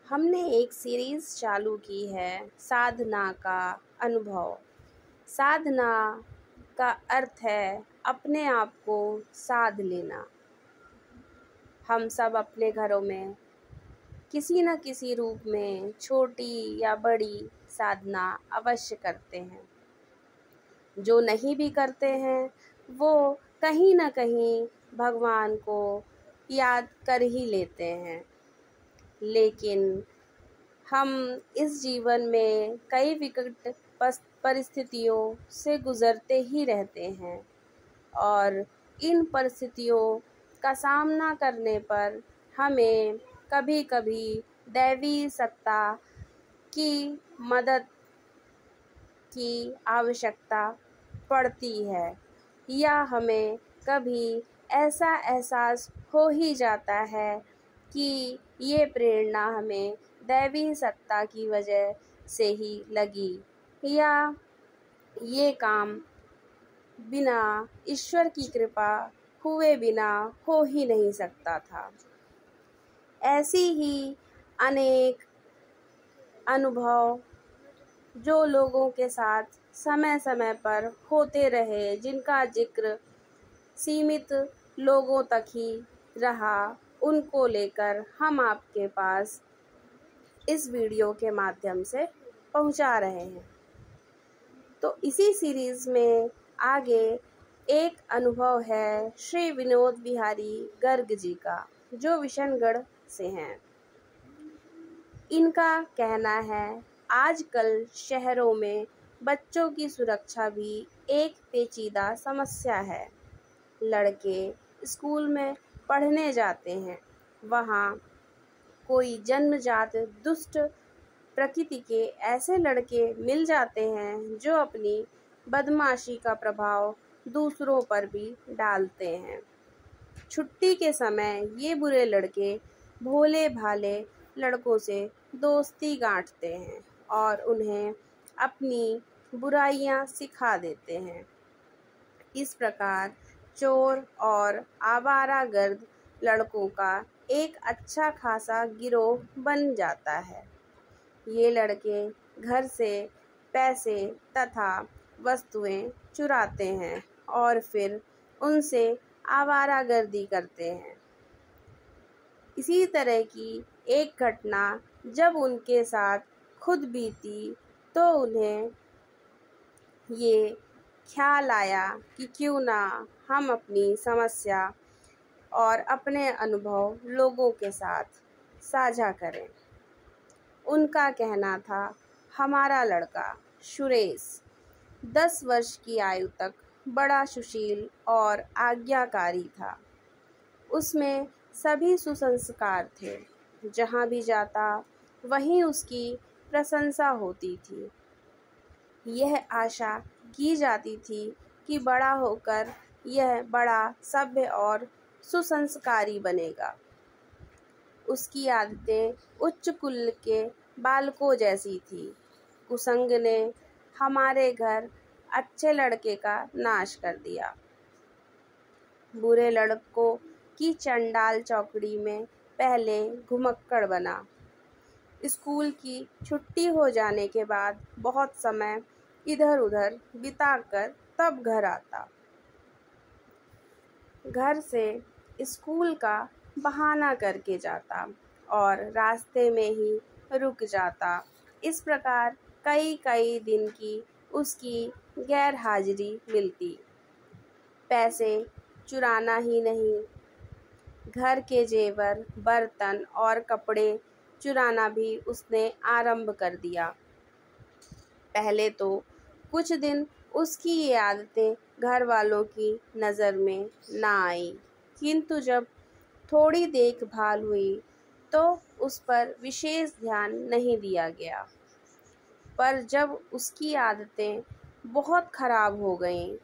हमने एक सीरीज़ चालू की है साधना का अनुभव। साधना का अर्थ है अपने आप को साध लेना। हम सब अपने घरों में किसी न किसी रूप में छोटी या बड़ी साधना अवश्य करते हैं। जो नहीं भी करते हैं वो कहीं न कहीं भगवान को याद कर ही लेते हैं। लेकिन हम इस जीवन में कई विकट परिस्थितियों से गुज़रते ही रहते हैं और इन परिस्थितियों का सामना करने पर हमें कभी-कभी दैवी सत्ता की मदद की आवश्यकता पड़ती है या हमें कभी ऐसा एहसास हो ही जाता है कि ये प्रेरणा हमें दैवी सत्ता की वजह से ही लगी या ये काम बिना ईश्वर की कृपा हुए बिना हो ही नहीं सकता था। ऐसी ही अनेक अनुभव जो लोगों के साथ समय समय पर होते रहे, जिनका जिक्र सीमित लोगों तक ही रहा, उनको लेकर हम आपके पास इस वीडियो के माध्यम से पहुंचा रहे हैं। तो इसी सीरीज़ में आगे एक अनुभव है श्री विनोद बिहारी गर्ग जी का, जो विशनगढ़ से हैं। इनका कहना है आजकल शहरों में बच्चों की सुरक्षा भी एक पेचीदा समस्या है। लड़के स्कूल में पढ़ने जाते हैं, वहाँ कोई जन्मजात दुष्ट प्रकृति के ऐसे लड़के मिल जाते हैं जो अपनी बदमाशी का प्रभाव दूसरों पर भी डालते हैं। छुट्टी के समय ये बुरे लड़के भोले भाले लड़कों से दोस्ती गांठते हैं और उन्हें अपनी बुराइयां सिखा देते हैं। इस प्रकार चोर और आवारागर्द लड़कों का एक अच्छा खासा गिरोह बन जाता है। ये लड़के घर से पैसे तथा वस्तुएं चुराते हैं और फिर उनसे आवारागर्दी करते हैं। इसी तरह की एक घटना जब उनके साथ खुद बीती तो उन्हें ये ख्याल आया कि क्यों ना हम अपनी समस्या और अपने अनुभव लोगों के साथ साझा करें। उनका कहना था, हमारा लड़का सुरेश 10 वर्ष की आयु तक बड़ा सुशील और आज्ञाकारी था। उसमें सभी सुसंस्कार थे। जहाँ भी जाता वहीं उसकी प्रशंसा होती थी। यह आशा की जाती थी कि बड़ा होकर यह बड़ा सभ्य और सुसंस्कारी बनेगा। उसकी आदतें उच्च कुल के बालकों जैसी थी। कुसंग ने हमारे घर अच्छे लड़के का नाश कर दिया। बुरे लड़कों की चंडाल चौकड़ी में पहले घुमक्कड़ बना। स्कूल की छुट्टी हो जाने के बाद बहुत समय इधर उधर बिताकर तब घर आता। घर से स्कूल का बहाना करके जाता और रास्ते में ही रुक जाता। इस प्रकार कई दिन की उसकी गैर हाजिरी मिलती। पैसे चुराना ही नहीं, घर के जेवर, बर्तन और कपड़े चुराना भी उसने आरंभ कर दिया। पहले तो कुछ दिन उसकी ये आदतें घर वालों की नज़र में ना आई, किंतु जब थोड़ी देखभाल हुई तो उस पर विशेष ध्यान नहीं दिया गया। पर जब उसकी आदतें बहुत खराब हो गईं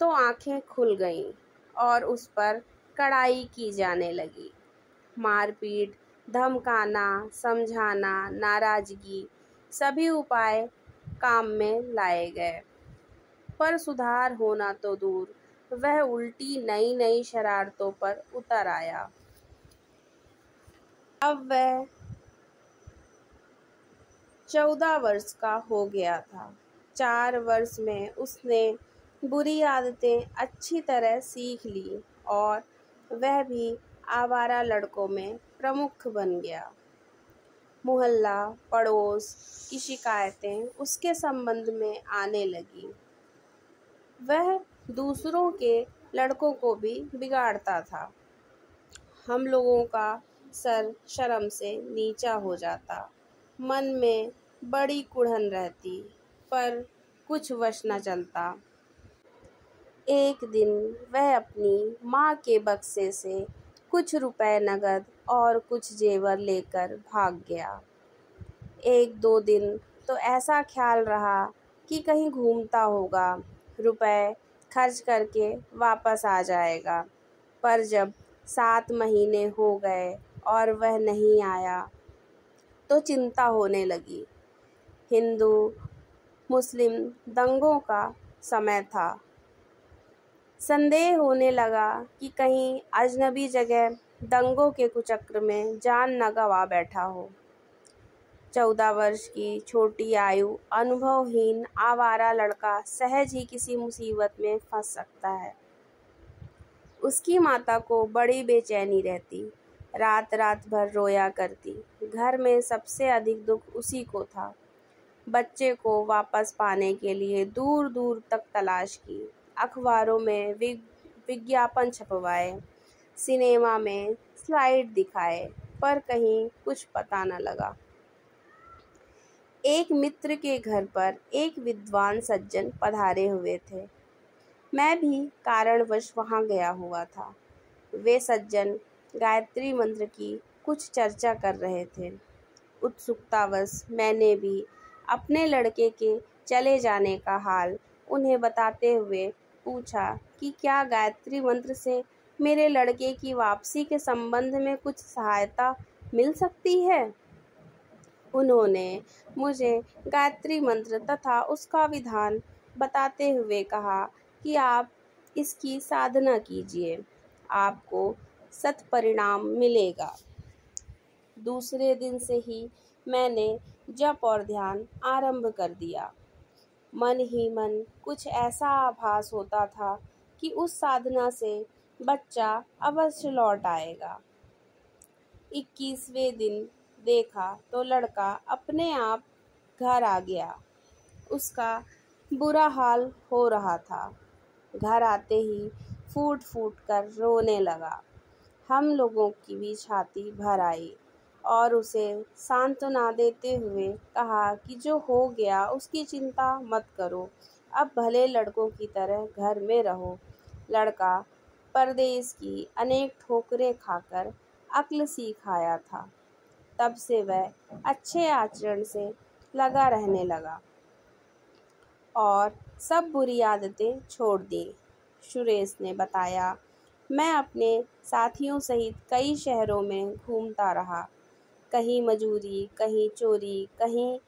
तो आंखें खुल गईं और उस पर कड़ाई की जाने लगी। मारपीट, धमकाना, समझाना, नाराजगी, सभी उपाय काम में लाए गए, पर सुधार होना तो दूर, वह उल्टी नई शरारतों पर उतर आया। अब वह 14 वर्ष का हो गया था। 4 वर्ष में उसने बुरी आदतें अच्छी तरह सीख ली और वह भी आवारा लड़कों में प्रमुख बन गया। मोहल्ला पड़ोस की शिकायतें उसके संबंध में आने लगी। वह दूसरों के लड़कों को भी बिगाड़ता था। हम लोगों का सर शर्म से नीचा हो जाता। मन में बड़ी कुढ़न रहती, पर कुछ वश न चलता। एक दिन वह अपनी माँ के बक्से से कुछ रुपए नगद और कुछ जेवर लेकर भाग गया। 1-2 दिन तो ऐसा ख्याल रहा कि कहीं घूमता होगा, रुपए खर्च करके वापस आ जाएगा। पर जब 7 महीने हो गए और वह नहीं आया, तो चिंता होने लगी। हिंदू मुस्लिम दंगों का समय था। संदेह होने लगा कि कहीं अजनबी जगह दंगों के कुचक्र में जान न गंवा बैठा हो। 14 वर्ष की छोटी आयु अनुभवहीन आवारा लड़का सहज ही किसी मुसीबत में फंस सकता है। उसकी माता को बड़ी बेचैनी रहती, रात रात भर रोया करती। घर में सबसे अधिक दुख उसी को था। बच्चे को वापस पाने के लिए दूर दूर तक तलाश की, अखबारों में विज्ञापन छपवाए, सिनेमा में स्लाइड दिखाए, पर कहीं कुछ पता न लगा। एक मित्र के घर पर एक विद्वान सज्जन पधारे हुए थे। मैं भी कारणवश वहां गया हुआ था। वे सज्जन गायत्री मंत्र की कुछ चर्चा कर रहे थे। उत्सुकतावश मैंने भी अपने लड़के के चले जाने का हाल उन्हें बताते हुए पूछा कि क्या गायत्री मंत्र से मेरे लड़के की वापसी के संबंध में कुछ सहायता मिल सकती है। उन्होंने मुझे गायत्री मंत्र तथा उसका विधान बताते हुए कहा कि आप इसकी साधना कीजिए, आपको सत्परिणाम मिलेगा। दूसरे दिन से ही मैंने जप और ध्यान आरंभ कर दिया। मन ही मन कुछ ऐसा आभास होता था कि उस साधना से बच्चा अवश्य लौट आएगा। 21वें दिन देखा तो लड़का अपने आप घर आ गया। उसका बुरा हाल हो रहा था। घर आते ही फूट फूट कर रोने लगा। हम लोगों की भी छाती भर आई और उसे सांत्वना देते हुए कहा कि जो हो गया उसकी चिंता मत करो, अब भले लड़कों की तरह घर में रहो। लड़का परदेश की अनेक ठोकरें खाकर अक्ल सीख आया था। तब से वह अच्छे आचरण से लगा रहने लगा और सब बुरी आदतें छोड़ दी। सुरेश ने बताया, मैं अपने साथियों सहित कई शहरों में घूमता रहा, कहीं मजूरी, कहीं चोरी, कहीं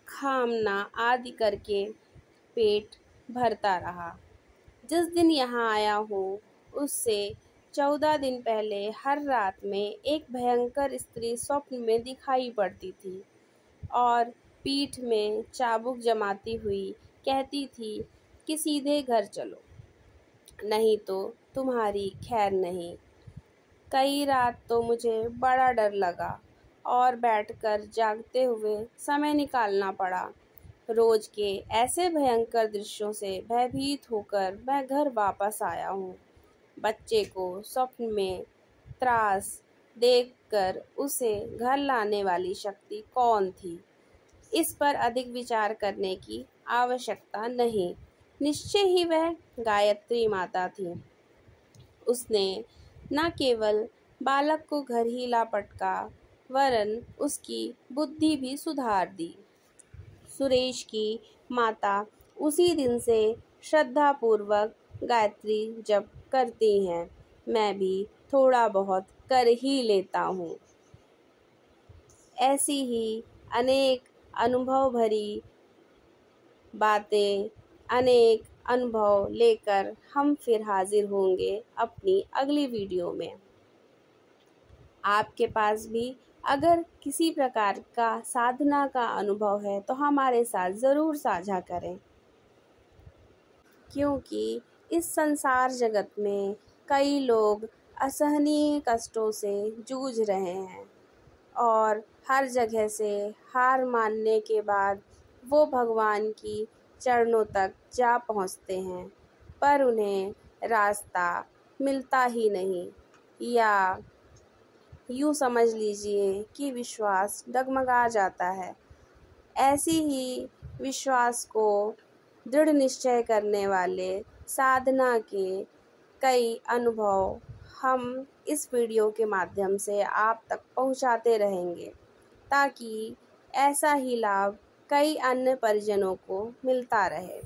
खामना आदि करके पेट भरता रहा। जिस दिन यहाँ आया हूँ उससे 14 दिन पहले हर रात में एक भयंकर स्त्री स्वप्न में दिखाई पड़ती थी और पीठ में चाबुक जमाती हुई कहती थी कि सीधे घर चलो, नहीं तो तुम्हारी खैर नहीं। कई रात तो मुझे बड़ा डर लगा और बैठकर जागते हुए समय निकालना पड़ा। रोज के ऐसे भयंकर दृश्यों से भयभीत होकर मैं घर वापस आया हूँ। बच्चे को स्वप्न में त्रास देखकर उसे घर लाने वाली शक्ति कौन थी, इस पर अधिक विचार करने की आवश्यकता नहीं। निश्चय ही वह गायत्री माता थी। उसने न केवल बालक को घर ही ला पटका, वरन उसकी बुद्धि भी सुधार दी। सुरेश की माता उसी दिन से श्रद्धापूर्वक गायत्री जप करती हैं। मैं भी थोड़ा बहुत कर ही लेता हूँ। ऐसी ही अनेक अनुभव भरी बातें, अनेक अनुभव लेकर हम फिर हाजिर होंगे अपनी अगली वीडियो में। आपके पास भी अगर किसी प्रकार का साधना का अनुभव है तो हमारे साथ ज़रूर साझा करें, क्योंकि इस संसार जगत में कई लोग असहनीय कष्टों से जूझ रहे हैं और हर जगह से हार मानने के बाद वो भगवान की चरणों तक जा पहुँचते हैं, पर उन्हें रास्ता मिलता ही नहीं, या यूँ समझ लीजिए कि विश्वास डगमगा जाता है। ऐसी ही विश्वास को दृढ़ निश्चय करने वाले साधना के कई अनुभव हम इस वीडियो के माध्यम से आप तक पहुंचाते रहेंगे, ताकि ऐसा ही लाभ कई अन्य परिजनों को मिलता रहे।